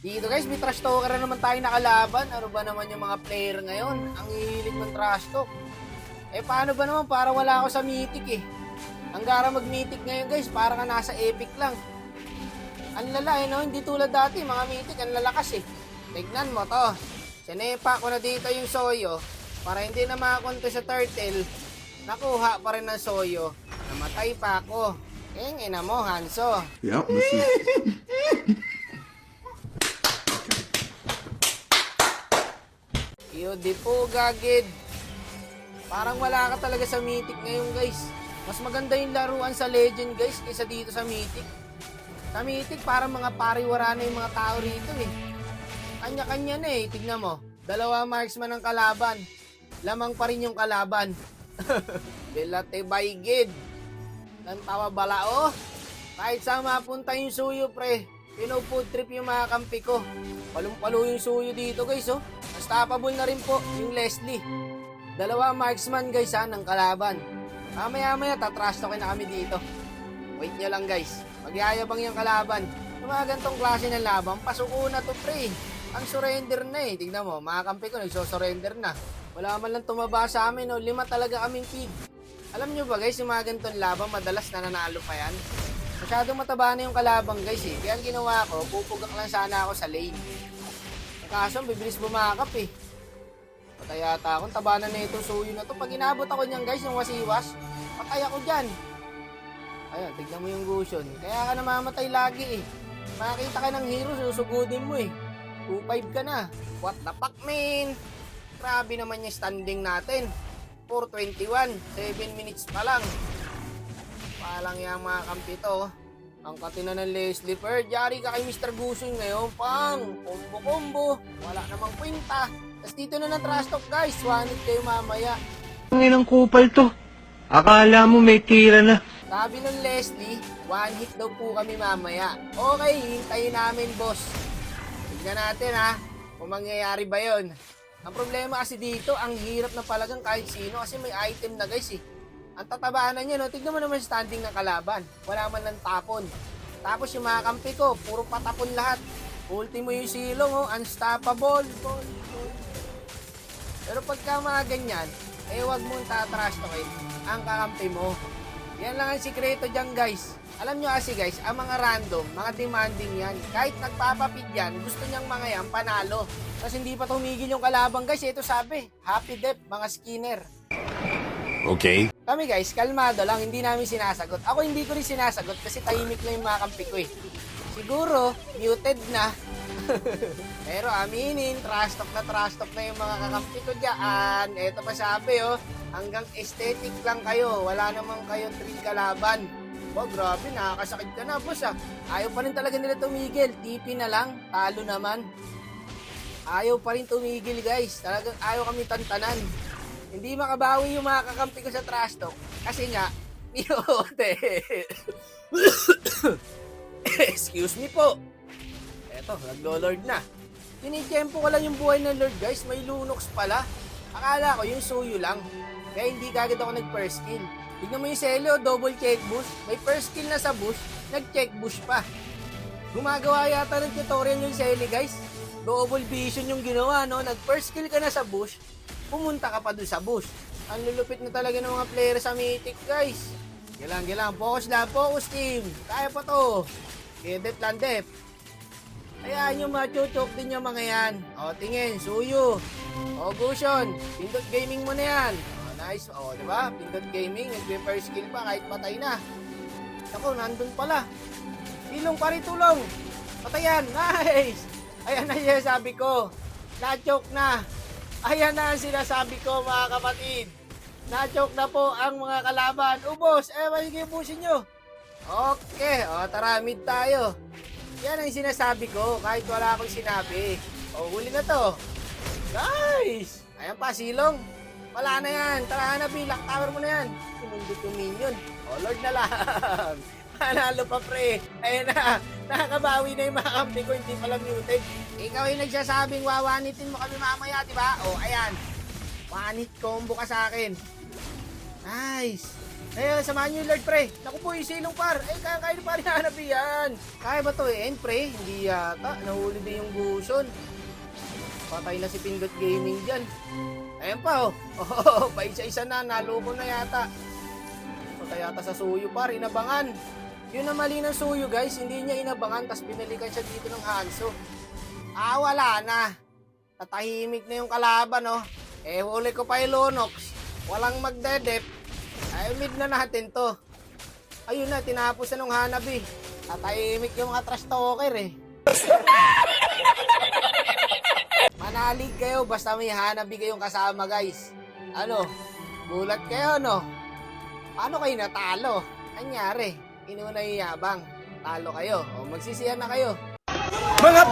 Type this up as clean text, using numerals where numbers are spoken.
Dito guys, may trash talker na naman tayo nakalaban. Ano ba naman yung mga player ngayon? Ang hilig ng trash talk. Paano ba naman para wala ako sa mythic eh? Ang gara mag-mythic ngayon guys, para ka nasa epic lang. Ang lala no? Hindi tulad dati, mga mythic, ang lalakas eh. Tignan mo to. Sinepa ko na dito yung Soyo. Para hindi na makakonto sa turtle, nakuha pa rin ng Soyo. Namatay pa ako. Ina mo, Hanso. Yeah, listen. Di po gagid. Parang wala ka talaga sa mythic ngayon guys. Mas maganda yung laruan sa legend guys kaysa dito sa mythic. Sa mythic parang mga pariwara na yung mga tao rito eh. Kanya-kanya na eh. Tignan mo. 2 marksman ng kalaban. Lamang pa rin yung kalaban. Belate baygid. Lantawa balao. Kahit saan mapunta yung suyo pre. Pino-food trip yung mga kampi ko. Palong-palo yung suyo dito guys oh. Unstoppable na rin po yung Leslie. 2 marksman guys ng kalaban. Mamaya-maya tatrash talkin na kami dito. Wait nyo lang guys. Magyayabang yung kalaban. Yung mga gantong klase ng laban, pasuko na to pre. Ang surrender na eh. Tignan mo, mga kampi ko nagso-surrender na. Wala man lang tumaba sa amin. 5 talaga kaming feed. Alam nyo ba guys, yung mga gantong laban, madalas nananalo pa yan. Masyadong mataba na yung kalabang guys eh. Kaya ang ginawa ko, pupugak lang sana ako sa lane. Kaso, bibilis bumakap eh. Patay yata akong tabanan na itong suyo na to. Pag inabot ako niyan guys, yung wasiwas, patay ako dyan. Ayun, tignan mo yung Gusion. Kaya ka namamatay lagi eh. Makakita ka ng hero, susugudin mo eh. 2-5 ka na. What the fuck man? Grabe naman yung standing natin. 4:21, 7 minutes pa lang. Palang yung mga kampi to. Ang katina ng Leslie Per, yari ka kay Mr. Gusion ngayon, pang combo-combo, wala namang kwenta. Tapos dito na ng trash talk guys, 1 hit kayo mamaya. Ang inang kupal to. Akala mo may tira na. Sabi ng Leslie, 1 hit daw po kami mamaya. Okay, hintayin namin boss. Tignan natin ha, kung mangyayari ba yun. Ang problema kasi dito, ang hirap na palagang kahit sino kasi may item na guys eh. Ang tatabanan niya, no? Tignan mo naman standing ng kalaban. Wala man lang tapon. Tapos yung mga kampi ko, puro patapon lahat. Ultimo yung silong, oh, unstoppable. Pero pagka mga ganyan, wag mong tatrash talkin ang kakampi mo. Yan lang ang sikreto dyan guys. Alam nyo kasi guys, ang mga random, mga demanding yan. Kahit nagpapapid yan, gusto niyang mga yan panalo. Kasi hindi pa tumigil yung kalabang guys. Ito sabi, happy death mga skinner. Okay. Kami guys, kalmado lang, hindi namin sinasagot. Ako hindi ko rin sinasagot kasi tahimik lang yung mga kampi ko eh. Siguro, muted na. Pero aminin, trash talk na yung mga kakampi ko dyan. Ito pa sabi oh, hanggang aesthetic lang kayo. Wala namang kayong thrill kalaban. Oh, grabe, nakakasakit ka na boss ah. Ayaw pa rin talaga nila tumigil. TP na lang, talo naman. Ayaw pa rin tumigil guys. Talagang ayaw kami tantanan. Hindi makabawi yung mga kakampi ko sa trash talk. Kasi nga, miyote. Excuse me po. Eto, naglo-lord na. Tinitiyempo ko lang yung buhay ng Lord guys. May Lunox pala. Akala ko yung suyo lang. Kaya hindi kagad ako nag-first kill. Tignan mo yung Celio, double check boost. May first kill na sa boost, nag-check boost pa. Gumagawa yata ng tutorial yung Celio guys. Double vision yung ginawa, no? Nag-first kill ka na sa boost, pumunta ka pa dun sa boost. Ang lulupit na talaga ng mga player sa Mythic guys. Gilang, focus lang, focus team. Kaya pa to. Gedet lang, dep. Ayan yung machuchok din yung mga yan. O, tingin, suyo. O, Gusion, pindot gaming mo na yan. O, nice. O, diba? Pindot gaming, nag-first kill pa kahit patay na. Ako, nandun pala. Silong pa rin tulong. Patayan, nice. Ayan na yung sabi ko. Na-choke na. Ayan na ang sinasabi ko mga kapatid. Na-choke na po ang mga kalaban. Ubos, magiging ubusin nyo. Okay, o tara, mid tayo. Yan ang sinasabi ko kahit wala akong sinabi. O, huli na to. Nice. Ayan pa, silong. Wala na yan. Tara na, Bill. Lock tower mo na yan. Sinundot yung minion. O, Lord na lang. Panalo pa, pre. Ayan na. Nakakabawi na yung mga kampi ko. Hindi pala muted. Ikaw yung nagsasabing wawanitin mo kami mamaya, diba? O, ayan. One hit combo ka sa akin. Nice. Eh, samahan nyo yung Lord, pre. Naku po, yung silong par. Eh, kaya ni par Hanabi yan. Kaya ba to eh? Pre, hindi yata. Nahuli din yung guson. Patay na si Pindot Gaming dyan. Ayan pa, oh. Oh, pa isa-isa na. Naloko na yata. Patay yata sa suyo, par. Inabangan. Yun ang mali ng suyo, guys. Hindi niya inabangan. Tas binalikan siya dito ng Hanso. Ah, wala na. Tatahimik na yung kalaban, oh. Eh, huli ko pa yung Lunox. Walang magdedep. Ay, mid na natin to. Ayun na, tinapos na nung Hanabi. Tatahimik yung mga trash talker eh. Manalig kayo basta may Hanabi kayong kasama, guys. Ano? Gulat kayo, no? Paano kayo natalo? Anyari? Inuna yung yabang. Talo kayo. O magsisiyan na kayo. Mga